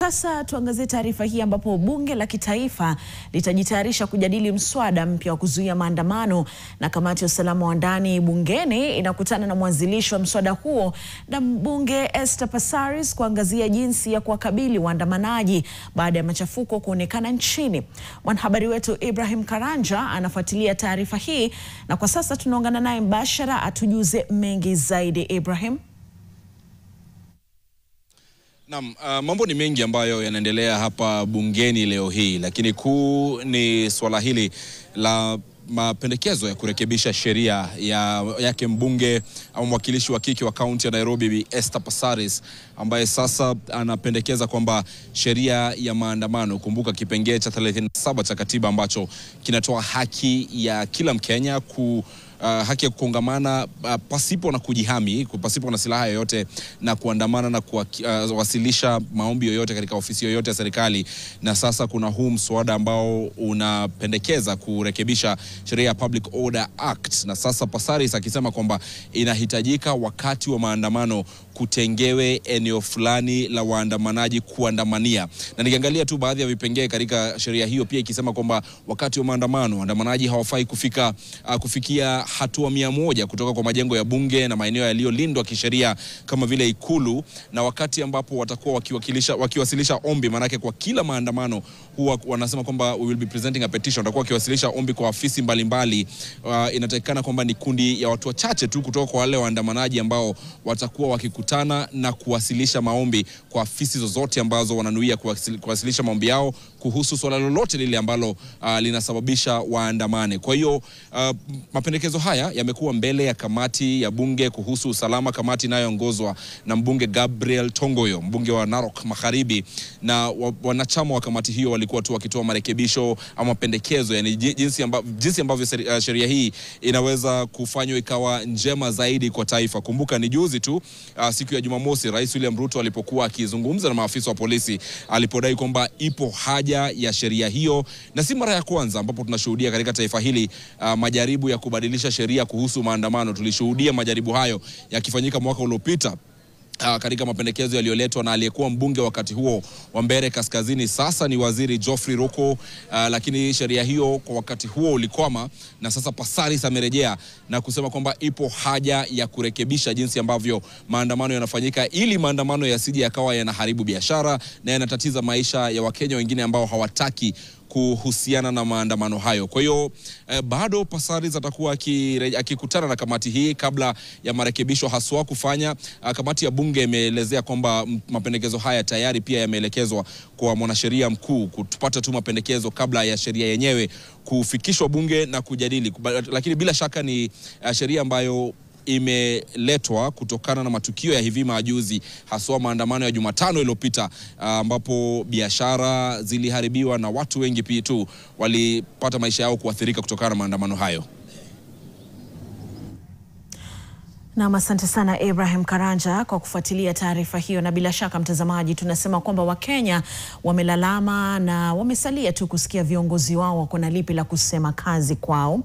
Sasa tuangazie taarifa hii ambapo bunge la kitaifa litajitayarisha kujadili mswada mpya wa kuzuia maandamano, na kamati ya usalama wa ndani bungeni inakutana na mwanzilishi wa mswada huo na mbunge Esther Passaris kuangazia jinsi ya kuwakabili waandamanaji baada ya machafuko kuonekana nchini. Mwanahabari wetu Ibrahim Karanja anafuatilia taarifa hii na kwa sasa tunaungana naye mbashara atujuze mengi zaidi. Ibrahim. Naam, mambo ni mengi ambayo yanaendelea hapa bungeni leo hii, lakini kuu ni swala hili la mapendekezo ya kurekebisha sheria yake mbunge au mwakilishi wa kike wa kaunti ya Nairobi Bi Esther Passaris, ambaye sasa anapendekeza kwamba sheria ya maandamano, kumbuka kipengee cha 37 cha katiba ambacho kinatoa haki ya kila Mkenya haki ya kukongamana pasipo na kujihami, pasipo na silaha yoyote, na kuandamana na kuwasilisha maombi yoyote katika ofisi yoyote ya serikali. Na sasa kuna huu mswada ambao unapendekeza kurekebisha sheria ya Public Order Act, na sasa Passaris akisema kwamba inahitajika wakati wa maandamano kutengewe eneo fulani la waandamanaji kuandamania. Na nikiangalia tu baadhi ya vipengee katika sheria hiyo, pia ikisema kwamba wakati wa maandamano waandamanaji hawafai kufikia hatua 100 kutoka kwa majengo ya bunge na maeneo yaliyolindwa kisheria kama vile Ikulu, na wakati ambapo watakuwa wakiwasilisha ombi, manake kwa kila maandamano huwa wanasema kwamba we will be presenting a petition, watakuwa wakiwasilisha ombi kwa afisi mbalimbali. Inatakikana kwamba ni kundi ya watu wachache tu kutoka kwa wale waandamanaji ambao watakuwa wakikutana na kuwasilisha maombi kwa afisi zozote ambazo wananuia kuwasilisha maombi yao kuhusu swala lolote lile ambalo linasababisha waandamane. Kwa hiyo mapendekezo haya yamekuwa mbele ya kamati ya bunge kuhusu usalama, kamati inayoongozwa na mbunge Gabriel Tongoyo, mbunge wa Narok Magharibi, na wanachama wa kamati hiyo walikuwa tu wakitoa marekebisho ama mapendekezo, yani jinsi ambavyo sheria hii inaweza kufanywa ikawa njema zaidi kwa taifa. Kumbuka ni juzi tu siku ya Jumamosi Rais William Ruto alipokuwa akizungumza na maafisa wa polisi, alipodai kwamba ipo haja ya sheria hiyo, na si mara ya kwanza ambapo tunashuhudia katika taifa hili majaribu ya kubadilisha sheria kuhusu maandamano. Tulishuhudia majaribu hayo yakifanyika mwaka uliopita katika mapendekezo yaliyoletwa na aliyekuwa mbunge wakati huo wa Mbeere Kaskazini, sasa ni waziri Geoffrey Ruko, lakini sheria hiyo kwa wakati huo ulikwama, na sasa Passaris amerejea na kusema kwamba ipo haja ya kurekebisha jinsi ambavyo maandamano yanafanyika, ili maandamano yasije yakawa yanaharibu biashara na yanatatiza maisha ya Wakenya wengine ambao hawataki kuhusiana na maandamano hayo. Kwa hiyo bado Passaris atakuwa akikutana na kamati hii kabla ya marekebisho haswa kufanya. Kamati ya bunge imeelezea kwamba mapendekezo haya tayari pia yameelekezwa kwa mwanasheria mkuu kupata tu mapendekezo kabla ya sheria yenyewe kufikishwa bunge na kujadili. Lakini bila shaka ni sheria ambayo imeletwa kutokana na matukio ya hivi majuzi, haswa maandamano ya Jumatano iliyopita, ambapo biashara ziliharibiwa na watu wengi pia tu walipata maisha yao kuathirika kutokana na maandamano hayo. Na asante sana Ibrahim Karanja kwa kufuatilia taarifa hiyo, na bila shaka mtazamaji, tunasema kwamba Wakenya wamelalama na wamesalia tu kusikia viongozi wao wako na lipi la kusema kazi kwao.